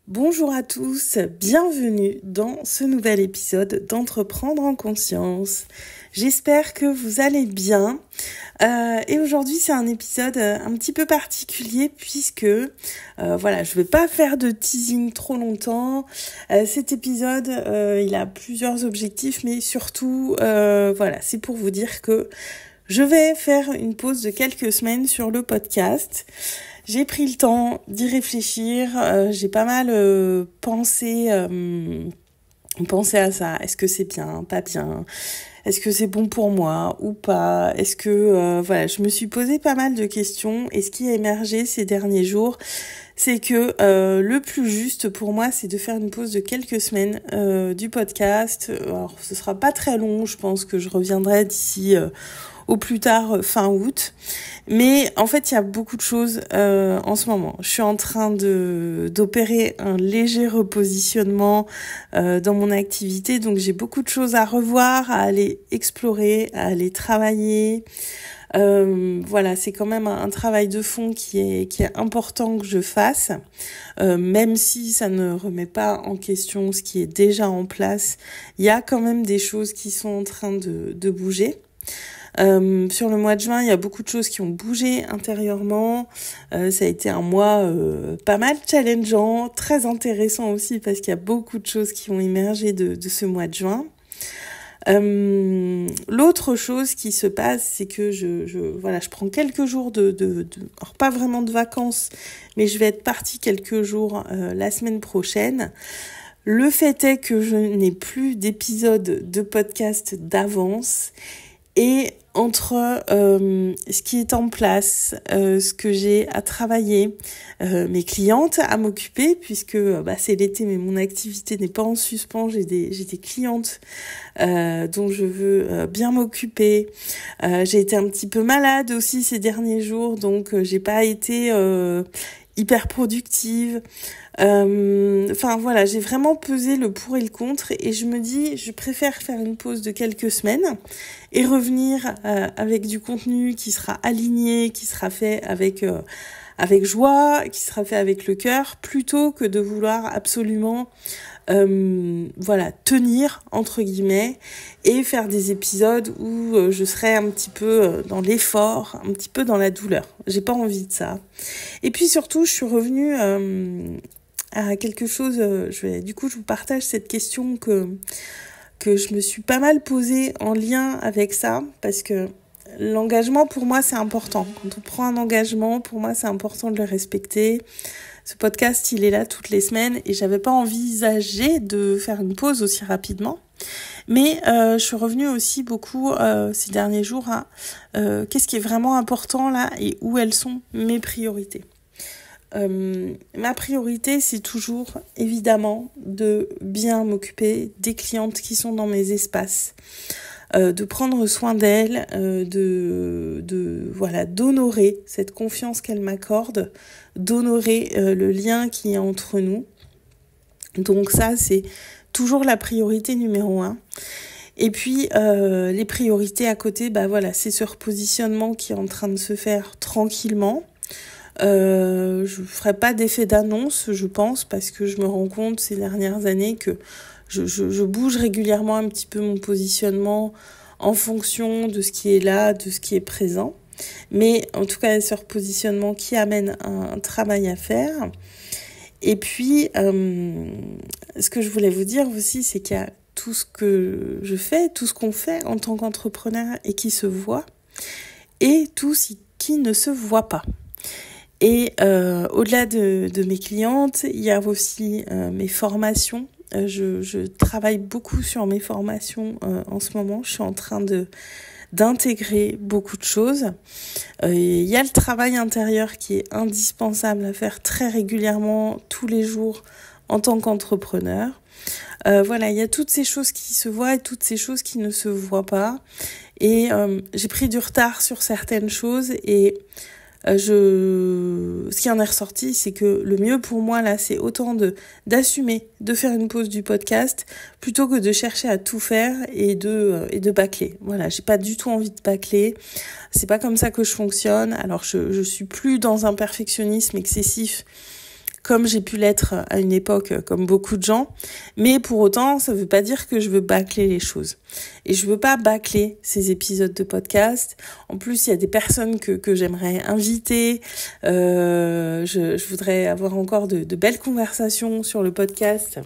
Bonjour à tous, bienvenue dans ce nouvel épisode d'Entreprendre en conscience. J'espère que vous allez bien et aujourd'hui c'est un épisode un petit peu particulier puisque je vais pas faire de teasing trop longtemps. Cet épisode il a plusieurs objectifs mais surtout c'est pour vous dire que je vais faire une pause de quelques semaines sur le podcast. J'ai pris le temps d'y réfléchir, j'ai pas mal pensé à ça. Est-ce que c'est bien, pas bien? Est-ce que c'est bon pour moi ou pas? Est-ce que je me suis posé pas mal de questions et ce qui a émergé ces derniers jours, c'est que le plus juste pour moi, c'est de faire une pause de quelques semaines du podcast. Alors, ce sera pas très long, je pense que je reviendrai d'ici au plus tard fin août. Mais en fait, il y a beaucoup de choses en ce moment. Je suis en train d'opérer un léger repositionnement dans mon activité. Donc, j'ai beaucoup de choses à revoir, à aller explorer, à aller travailler. C'est quand même un travail de fond qui est important que je fasse. Même si ça ne remet pas en question ce qui est déjà en place, il y a quand même des choses qui sont en train de bouger. Sur le mois de juin, il y a beaucoup de choses qui ont bougé intérieurement. Ça a été un mois pas mal challengeant, très intéressant aussi parce qu'il y a beaucoup de choses qui ont émergé de ce mois de juin. L'autre chose qui se passe, c'est que je prends quelques jours alors pas vraiment de vacances, mais je vais être partie quelques jours la semaine prochaine. Le fait est que je n'ai plus d'épisodes de podcast d'avance. Et entre ce qui est en place, ce que j'ai à travailler, mes clientes à m'occuper, puisque c'est l'été, mais mon activité n'est pas en suspens, j'ai des clientes dont je veux bien m'occuper. J'ai été un petit peu malade aussi ces derniers jours, donc j'ai pas été hyper productive. J'ai vraiment pesé le pour et le contre et je me dis, je préfère faire une pause de quelques semaines et revenir avec du contenu qui sera aligné, qui sera fait avec joie, qui sera fait avec le cœur, plutôt que de vouloir absolument tenir entre guillemets et faire des épisodes où je serai un petit peu dans l'effort, un petit peu dans la douleur. J'ai pas envie de ça. Et puis surtout, je suis revenue à quelque chose. Je vous partage cette question que je me suis pas mal posée en lien avec ça, parce que l'engagement pour moi c'est important. Quand on prend un engagement, pour moi c'est important de le respecter. Ce podcast, il est là toutes les semaines et j'avais pas envisagé de faire une pause aussi rapidement. Mais je suis revenue aussi beaucoup ces derniers jours à qu'est-ce qui est vraiment important là et où elles sont mes priorités. Ma priorité, c'est toujours évidemment de bien m'occuper des clientes qui sont dans mes espaces, de prendre soin d'elles, d'honorer cette confiance qu'elles m'accordent, d'honorer le lien qui est entre nous. Donc ça, c'est toujours la priorité numéro 1. Et puis les priorités à côté, c'est ce repositionnement qui est en train de se faire tranquillement. Je ferai pas d'effet d'annonce, je pense, parce que je me rends compte ces dernières années que je bouge régulièrement un petit peu mon positionnement en fonction de ce qui est là, de ce qui est présent. Mais en tout cas, ce repositionnement qui amène un travail à faire. Et puis, ce que je voulais vous dire aussi, c'est qu'il y a tout ce que je fais, tout ce qu'on fait en tant qu'entrepreneur et qui se voit, et tout ce qui ne se voit pas. Et au-delà de mes clientes, il y a aussi mes formations. Je travaille beaucoup sur mes formations en ce moment. Je suis en train d'intégrer beaucoup de choses. Il y a le travail intérieur qui est indispensable à faire très régulièrement, tous les jours, en tant qu'entrepreneur. Il y a toutes ces choses qui se voient et toutes ces choses qui ne se voient pas. Et j'ai pris du retard sur certaines choses et ce qui en est ressorti, c'est que le mieux pour moi là, c'est autant d'assumer, de faire une pause du podcast, plutôt que de chercher à tout faire et de bâcler. Voilà, j'ai pas du tout envie de bâcler. C'est pas comme ça que je fonctionne. Alors je suis plus dans un perfectionnisme excessif comme j'ai pu l'être à une époque, comme beaucoup de gens. Mais pour autant, ça veut pas dire que je veux bâcler les choses. Et je veux pas bâcler ces épisodes de podcast. En plus, il y a des personnes que j'aimerais inviter. Je voudrais avoir encore de belles conversations sur le podcast.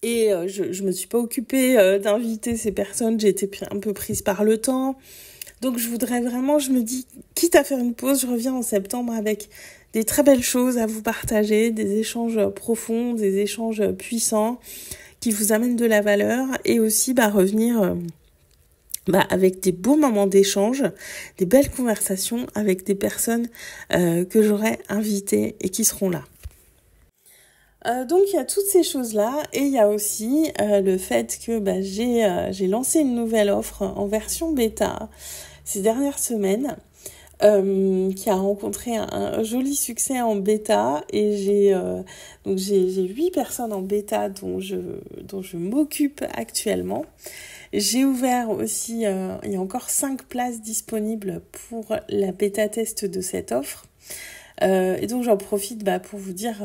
Et je me suis pas occupée d'inviter ces personnes. J'ai été un peu prise par le temps. Donc je voudrais vraiment, je me dis, quitte à faire une pause, je reviens en septembre avec des très belles choses à vous partager, des échanges profonds, des échanges puissants qui vous amènent de la valeur et aussi revenir avec des beaux moments d'échange, des belles conversations avec des personnes que j'aurais invitées et qui seront là. Donc il y a toutes ces choses-là et il y a aussi le fait que j'ai lancé une nouvelle offre en version bêta ces dernières semaines qui a rencontré un joli succès en bêta et j'ai 8 personnes en bêta dont je m'occupe actuellement. J'ai ouvert aussi, il y a encore 5 places disponibles pour la bêta test de cette offre. Et donc j'en profite pour vous dire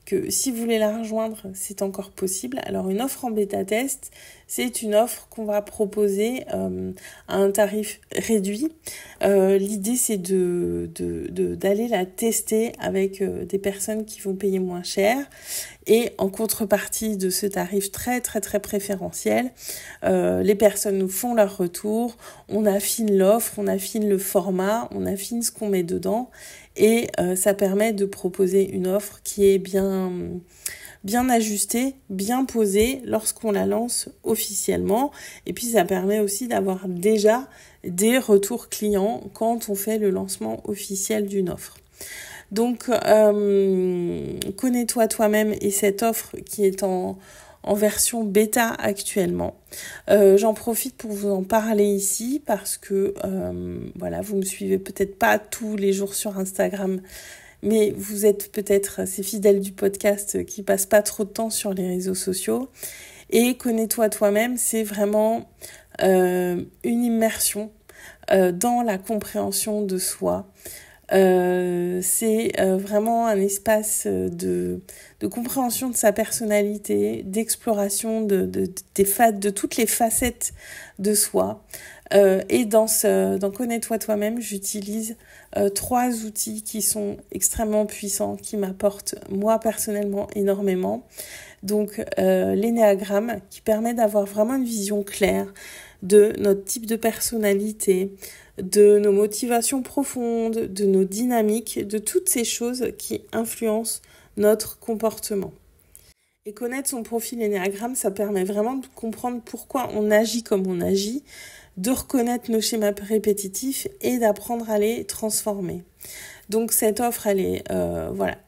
que si vous voulez la rejoindre, c'est encore possible. Alors une offre en bêta test, c'est une offre qu'on va proposer à un tarif réduit. L'idée c'est d'aller la tester avec des personnes qui vont payer moins cher. Et en contrepartie de ce tarif très très très préférentiel, les personnes nous font leur retour, on affine l'offre, on affine le format, on affine ce qu'on met dedans et ça permet de proposer une offre qui est bien ajustée, bien posée lorsqu'on la lance officiellement. Et puis ça permet aussi d'avoir déjà des retours clients quand on fait le lancement officiel d'une offre. Donc, connais-toi toi-même et cette offre qui est en version bêta actuellement. J'en profite pour vous en parler ici parce que, vous me suivez peut-être pas tous les jours sur Instagram, mais vous êtes peut-être ces fidèles du podcast qui passent pas trop de temps sur les réseaux sociaux. Et connais-toi toi-même, c'est vraiment une immersion dans la compréhension de soi. C'est vraiment un espace de compréhension de sa personnalité, d'exploration de toutes les facettes de soi. Et dans Connais-toi toi-même, j'utilise 3 outils qui sont extrêmement puissants, qui m'apportent moi personnellement énormément. Donc l'énéagramme qui permet d'avoir vraiment une vision claire de notre type de personnalité, de nos motivations profondes, de nos dynamiques, de toutes ces choses qui influencent notre comportement. Et connaître son profil énéagramme, ça permet vraiment de comprendre pourquoi on agit comme on agit, de reconnaître nos schémas répétitifs et d'apprendre à les transformer. Donc cette offre, elle est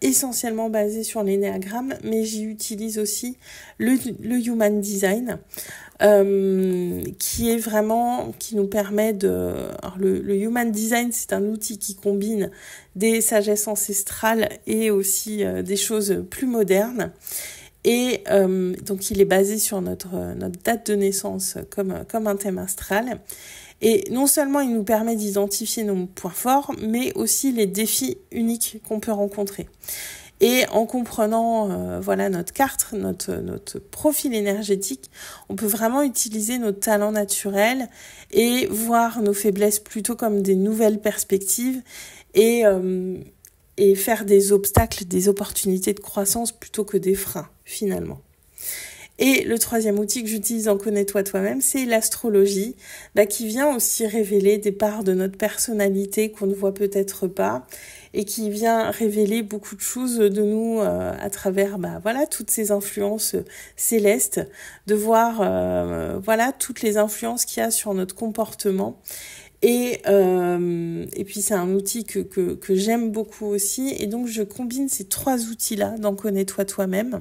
essentiellement basée sur l'énéagramme, mais j'y utilise aussi le Human Design, qui nous permet Alors le Human Design, c'est un outil qui combine des sagesses ancestrales et aussi des choses plus modernes. Et donc il est basé sur notre date de naissance comme un thème astral. Et non seulement il nous permet d'identifier nos points forts, mais aussi les défis uniques qu'on peut rencontrer. Et en comprenant notre carte, notre profil énergétique, on peut vraiment utiliser nos talents naturels et voir nos faiblesses plutôt comme des nouvelles perspectives et faire des obstacles, des opportunités de croissance plutôt que des freins finalement. Et le 3e outil que j'utilise en Connais-toi toi-même, c'est l'astrologie, qui vient aussi révéler des parts de notre personnalité qu'on ne voit peut-être pas et qui vient révéler beaucoup de choses de nous à travers toutes ces influences célestes, de voir toutes les influences qu'il y a sur notre comportement. Et puis c'est un outil que j'aime beaucoup aussi, et donc je combine ces 3 outils-là dans Connais-toi toi-même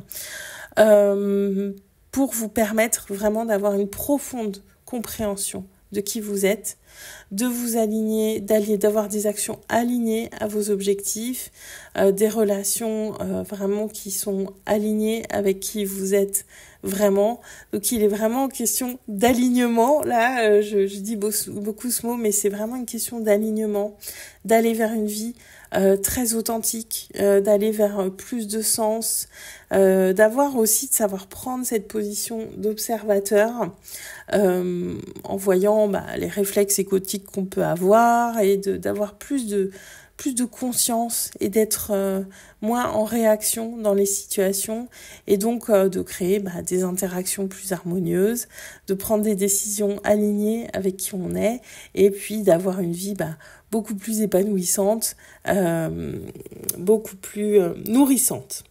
pour vous permettre vraiment d'avoir une profonde compréhension de qui vous êtes, de vous aligner, d'avoir des actions alignées à vos objectifs, des relations vraiment qui sont alignées avec qui vous êtes vraiment. Donc il est vraiment en question d'alignement. Là, je dis beaucoup ce mot, mais c'est vraiment une question d'alignement, d'aller vers une vie très authentique, d'aller vers plus de sens, d'avoir aussi de savoir prendre cette position d'observateur en voyant les réflexes égotiques qu'on peut avoir et d'avoir plus de conscience et d'être moins en réaction dans les situations et donc de créer des interactions plus harmonieuses, de prendre des décisions alignées avec qui on est et puis d'avoir une vie beaucoup plus épanouissante, beaucoup plus nourrissante.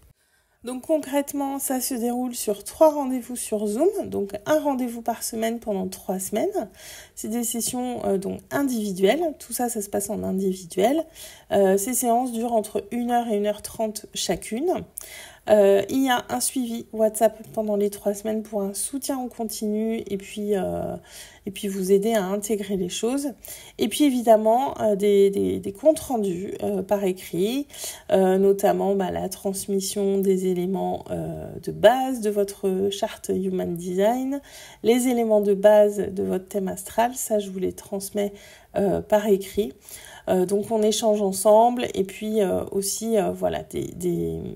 Donc concrètement, ça se déroule sur 3 rendez-vous sur Zoom, donc un rendez-vous par semaine pendant 3 semaines. C'est des sessions donc individuelles, tout ça se passe en individuel. Ces séances durent entre 1h et 1h30 chacune. Il y a un suivi WhatsApp pendant les 3 semaines pour un soutien en continu et puis vous aider à intégrer les choses. Et puis évidemment des comptes rendus par écrit, notamment la transmission des éléments de base de votre charte Human Design, les éléments de base de votre thème astral, ça je vous les transmets par écrit. Donc on échange ensemble et puis aussi je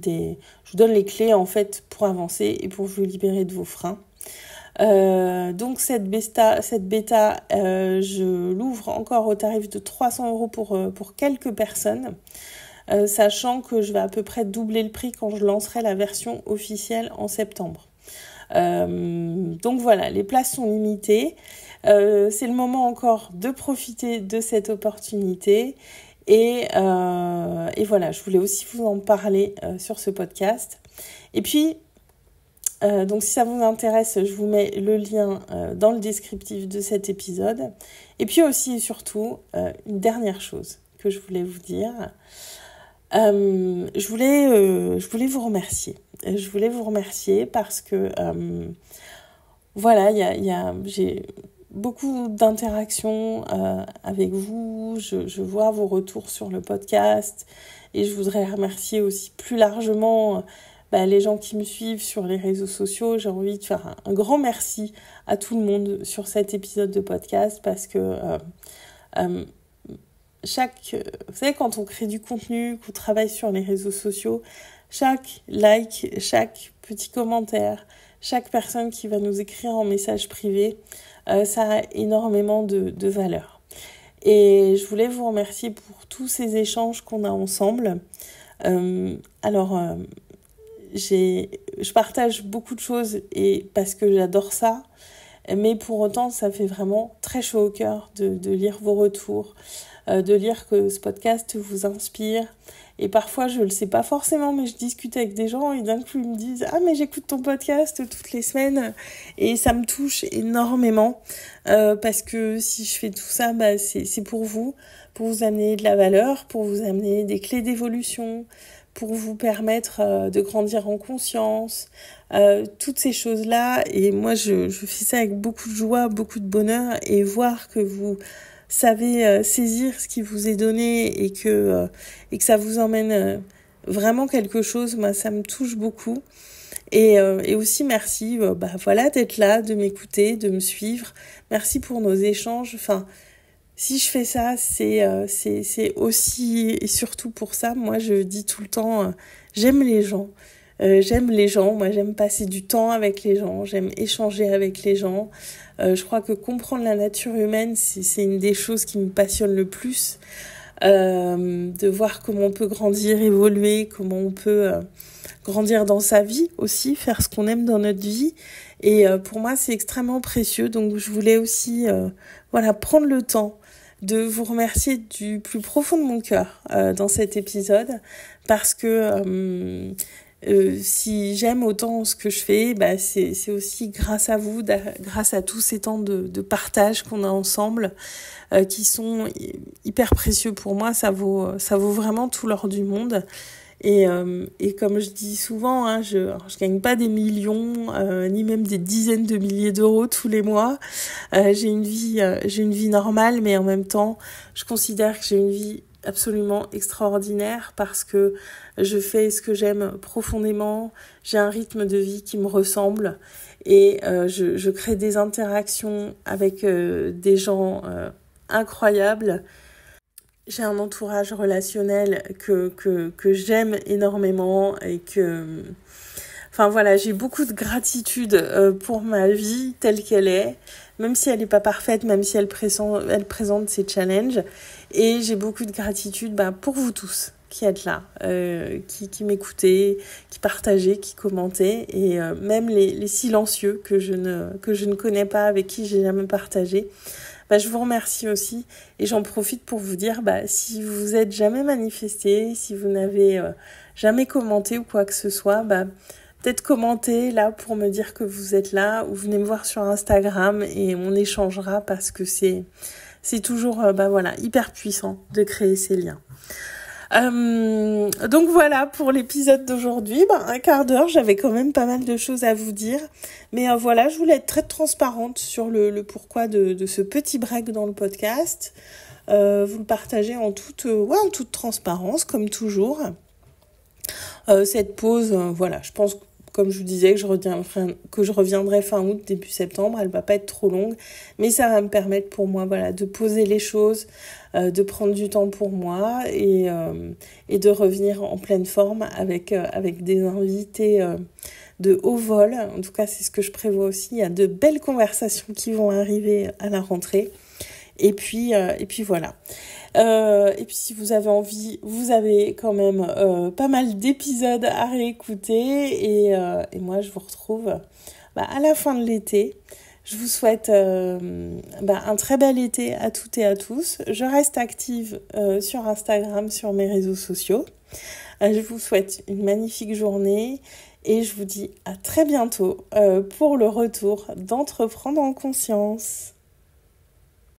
vous donne les clés en fait pour avancer et pour vous libérer de vos freins. Donc cette bêta, je l'ouvre encore au tarif de 300 € pour quelques personnes, sachant que je vais à peu près doubler le prix quand je lancerai la version officielle en septembre. Donc voilà, les places sont limitées. C'est le moment encore de profiter de cette opportunité. Et voilà, je voulais aussi vous en parler sur ce podcast. Et puis, donc si ça vous intéresse, je vous mets le lien dans le descriptif de cet épisode. Et puis aussi et surtout, une dernière chose que je voulais vous dire. Je voulais vous remercier. Je voulais vous remercier parce que j'ai beaucoup d'interactions avec vous, je vois vos retours sur le podcast et je voudrais remercier aussi plus largement les gens qui me suivent sur les réseaux sociaux. J'ai envie de faire un grand merci à tout le monde sur cet épisode de podcast parce que vous savez, quand on crée du contenu, qu'on travaille sur les réseaux sociaux, chaque like, chaque petit commentaire, chaque personne qui va nous écrire en message privé, ça a énormément de valeur. Et je voulais vous remercier pour tous ces échanges qu'on a ensemble. Je partage beaucoup de choses et parce que j'adore ça, mais pour autant, ça fait vraiment très chaud au cœur de lire vos retours, de lire que ce podcast vous inspire. Et parfois, je le sais pas forcément, mais je discute avec des gens et d'un coup, ils me disent « Ah, mais j'écoute ton podcast toutes les semaines » et ça me touche énormément parce que si je fais tout ça, c'est pour vous amener de la valeur, pour vous amener des clés d'évolution, pour vous permettre de grandir en conscience, toutes ces choses-là. Et moi, je fais ça avec beaucoup de joie, beaucoup de bonheur et voir que vous savez saisir ce qui vous est donné et que ça vous emmène vraiment quelque chose, moi ça me touche beaucoup. Et aussi merci d'être là, de m'écouter, de me suivre. Merci pour nos échanges. Enfin, si je fais ça, c'est aussi et surtout pour ça. Moi je dis tout le temps j'aime les gens. Moi j'aime passer du temps avec les gens, j'aime échanger avec les gens. Je crois que comprendre la nature humaine, c'est une des choses qui me passionne le plus. De voir comment on peut grandir, évoluer, comment on peut grandir dans sa vie aussi, faire ce qu'on aime dans notre vie. Et pour moi, c'est extrêmement précieux. Donc je voulais aussi prendre le temps de vous remercier du plus profond de mon cœur dans cet épisode parce que si j'aime autant ce que je fais, c'est aussi grâce à vous, grâce à tous ces temps de partage qu'on a ensemble, qui sont hyper précieux pour moi. Ça vaut vraiment tout l'or du monde. Et comme je dis souvent, je gagne pas des millions, ni même des dizaines de milliers d'euros tous les mois. J'ai une vie normale, mais en même temps, je considère que j'ai une vie absolument extraordinaire parce que je fais ce que j'aime profondément, j'ai un rythme de vie qui me ressemble et je crée des interactions avec des gens incroyables j'ai un entourage relationnel que j'aime énormément et que... Enfin voilà, j'ai beaucoup de gratitude pour ma vie telle qu'elle est, même si elle n'est pas parfaite, même si elle présente ses challenges. Et j'ai beaucoup de gratitude pour vous tous qui êtes là, qui m'écoutez, qui partagez, qui commentez, et même les silencieux que je ne connais pas, avec qui j'ai jamais partagé. Je vous remercie aussi, et j'en profite pour vous dire, si vous êtes jamais manifesté, si vous n'avez jamais commenté ou quoi que ce soit, peut-être commenter là pour me dire que vous êtes là, ou venez me voir sur Instagram et on échangera, parce que c'est toujours hyper puissant de créer ces liens. Donc voilà pour l'épisode d'aujourd'hui, un quart d'heure, j'avais quand même pas mal de choses à vous dire, mais voilà, je voulais être très transparente sur le pourquoi de ce petit break dans le podcast, vous le partagez en toute transparence comme toujours. Cette pause, je pense, comme je vous disais, que je reviendrai fin août, début septembre. Elle va pas être trop longue, mais ça va me permettre pour moi, de poser les choses, de prendre du temps pour moi et de revenir en pleine forme avec des invités de haut vol. En tout cas, c'est ce que je prévois aussi. Il y a de belles conversations qui vont arriver à la rentrée. Et puis voilà. Et puis si vous avez envie, vous avez quand même pas mal d'épisodes à réécouter, et moi je vous retrouve à la fin de l'été. Je vous souhaite un très bel été à toutes et à tous. Je reste active sur Instagram, sur mes réseaux sociaux. Je vous souhaite une magnifique journée et je vous dis à très bientôt pour le retour d'Entreprendre en conscience.